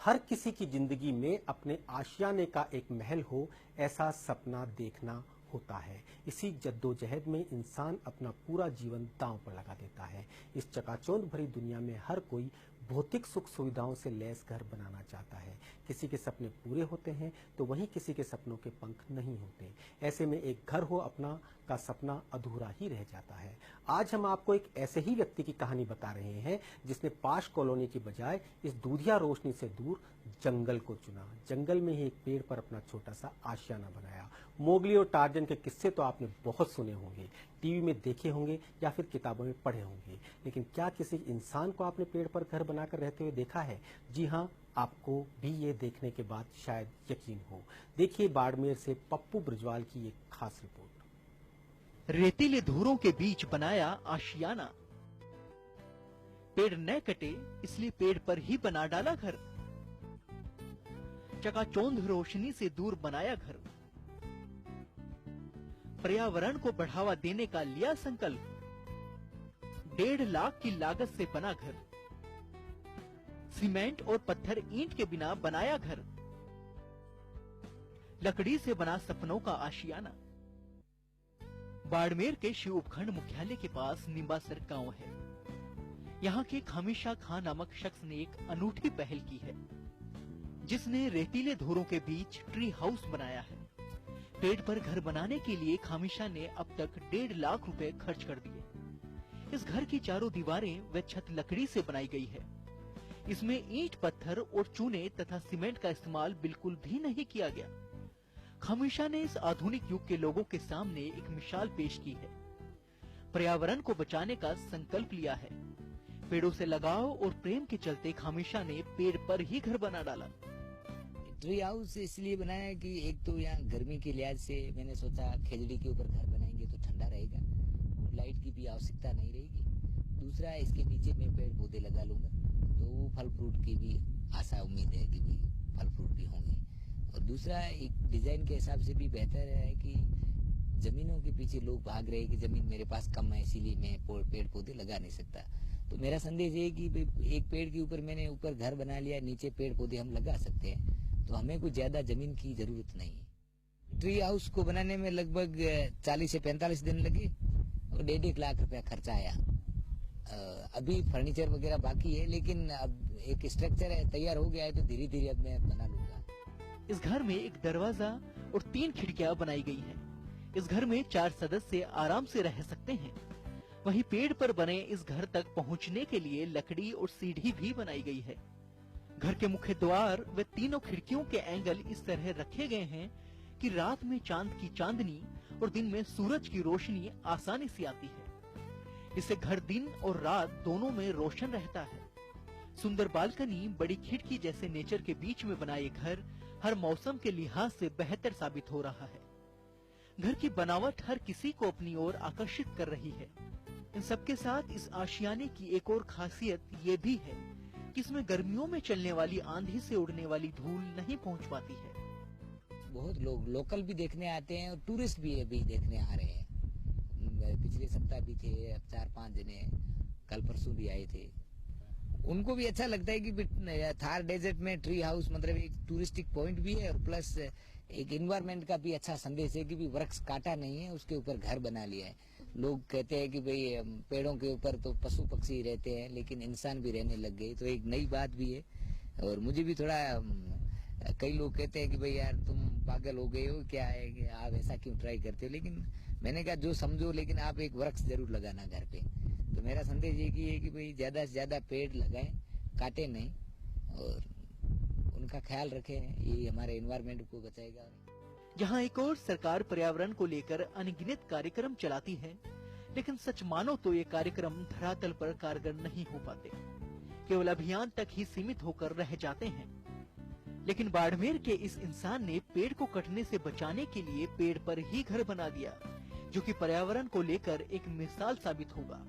हर किसी की जिंदगी में अपने आशियाने का एक महल हो, ऐसा सपना देखना होता है। इसी जद्दोजहद में इंसान अपना पूरा जीवन दांव पर लगा देता है। इस चकाचौंध भरी दुनिया में हर कोई भौतिक सुख सुविधाओं से लैस घर बनाना चाहता है। किसी के सपने पूरे होते हैं तो वहीं किसी के सपनों के पंख नहीं होते। ऐसे में एक घर हो अपना का सपना अधूरा ही रह जाता है। आज हम आपको एक ऐसे ही व्यक्ति की कहानी बता रहे हैं जिसने पाश कॉलोनी की बजाय इस दूधिया रोशनी से दूर जंगल को चुना। जंगल में ही एक पेड़ पर अपना छोटा सा आशियाना बनाया। मोगली और टार्जन के किस्से तो आपने बहुत सुने होंगे, टीवी में देखे होंगे या फिर किताबों में पढ़े होंगे, लेकिन क्या किसी इंसान को आपने पेड़ पर घर बनाकर रहते हुए देखा है? जी हाँ, आपको भी ये देखने के बाद शायद यकीन हो। देखिए बाड़मेर से पप्पू ब्रिजवाल की एक खास रिपोर्ट। रेतीले धूरों के बीच बनाया आशियाना। पेड़ न कटे इसलिए पेड़ पर ही बना डाला घर। चकाचौंध रोशनी से दूर बनाया घर। पर्यावरण को बढ़ावा देने का लिया संकल्प। 1.5 लाख की लागत से बना घर। सीमेंट और पत्थर ईंट के बिना बनाया घर। लकड़ी से बना सपनों का आशियाना। बाड़मेर के शिव उपखंड मुख्यालय के पास निम्बासर गांव है। यहाँ के खामिशा खां नामक शख्स ने एक अनूठी पहल की है, जिसने रेतीले धुरों के बीच ट्री हाउस बनाया है। पेड़ पर घर बनाने के लिए खामिशा ने अब तक 1.5 लाख रुपए खर्च कर दिए। इस घर की चारों दीवारें व छत लकड़ी से बनाई गई है। इसमें ईंट, पत्थर और चूने तथा सीमेंट का इस्तेमाल बिल्कुल भी नहीं किया गया। खामिशा ने इस आधुनिक युग के लोगों के सामने एक मिसाल पेश की है। पर्यावरण को बचाने का संकल्प लिया है। पेड़ों से लगाव और प्रेम के चलते खामिशा ने पेड़ पर ही घर बना डाला। ट्री हाउस इसलिए बनाया कि एक तो यहाँ गर्मी के लिहाज से मैंने सोचा खेजड़ी के ऊपर घर बनाएंगे तो ठंडा रहेगा और लाइट की भी आवश्यकता नहीं रहेगी। दूसरा, इसके नीचे मैं पेड़ पौधे लगा लूंगा तो वो फल फ्रूट की भी आशा उम्मीद है कि भाई फल फ्रूट भी होंगे। और दूसरा, एक डिजाइन के हिसाब से भी बेहतर है कि जमीनों के पीछे लोग भाग रहे हैं कि जमीन मेरे पास कम है इसीलिए मैं पेड़ पौधे लगा नहीं सकता। तो मेरा संदेश ये है कि एक पेड़ के ऊपर मैंने ऊपर घर बना लिया, नीचे पेड़ पौधे हम लगा सकते हैं, तो हमें कुछ ज्यादा जमीन की जरूरत नहीं है। ट्री हाउस को बनाने में लगभग 40 से 45 दिन लगे और 1.5 लाख रुपया खर्चा आया। अभी फर्नीचर वगैरह बाकी है, लेकिन अब एक स्ट्रक्चर है तैयार हो गया है तो धीरे धीरे अब मैं बना लूंगा। इस घर में एक दरवाजा और 3 खिड़कियां बनाई गई हैं। इस घर में 4 सदस्य आराम से रह सकते हैं। वहीं पेड़ पर बने इस घर तक पहुंचने के लिए लकड़ी और सीढ़ी भी बनाई गई है। घर के मुख्य द्वार व तीनों खिड़कियों के एंगल इस तरह रखे गए हैं कि रात में चांद की चांदनी और दिन में सूरज की रोशनी आसानी से आती है। इससे घर दिन और रात दोनों में रोशन रहता है। सुंदर बालकनी, बड़ी खिड़की जैसे नेचर के बीच में बना ये घर हर मौसम के लिहाज से बेहतर साबित हो रहा है। घर की बनावट हर किसी को अपनी ओर आकर्षित कर रही है। इन सबके साथ इस आशियाने की एक और खासियत ये भी है कि इसमें गर्मियों में चलने वाली आंधी से उड़ने वाली धूल नहीं पहुंच पाती है। बहुत लोग लोकल भी देखने आते हैं और टूरिस्ट भी अभी देखने आ रहे हैं। पिछले सप्ताह भी थे, अब 4-5 जने कल परसों भी आए थे। उनको भी अच्छा लगता है कि थार डेजर्ट में ट्री हाउस मतलब एक टूरिस्टिक पॉइंट भी है और प्लस एक एनवायरनमेंट का भी अच्छा संदेश है कि भी वृक्ष काटा नहीं है, उसके ऊपर घर बना लिया है। लोग कहते हैं कि भाई पेड़ों के ऊपर तो पशु पक्षी रहते हैं लेकिन इंसान भी रहने लग गए, तो एक नई बात भी है। और मुझे भी थोड़ा कई लोग कहते हैं कि भाई यार तुम पागल हो गए हो, क्या है कि आप ऐसा क्यों ट्राई करते हो, लेकिन मैंने कहा जो समझो, लेकिन आप एक वृक्ष जरूर लगाना घर पे। तो मेरा संदेश ये है कि भाई ज्यादा से ज्यादा पेड़ लगाएं, काटे नहीं और उनका ख्याल रखें, ये हमारे एनवायरमेंट को बचाएगा। जहाँ एक और सरकार पर्यावरण को लेकर अनगिनत कार्यक्रम चलाती है, लेकिन सच मानो तो ये कार्यक्रम धरातल पर कारगर नहीं हो पाते, केवल अभियान तक ही सीमित होकर रह जाते हैं। लेकिन बाड़मेर के इस इंसान ने पेड़ को कटने से बचाने के लिए पेड़ पर ही घर बना दिया, जो कि पर्यावरण को लेकर एक मिसाल साबित होगा।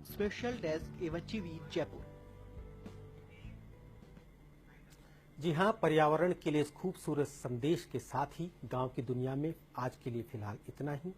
स्पेशल डेस्क एवं टीवी जयपुर। जी हाँ, पर्यावरण के लिए इस खूबसूरत संदेश के साथ ही गांव की दुनिया में आज के लिए फिलहाल इतना ही।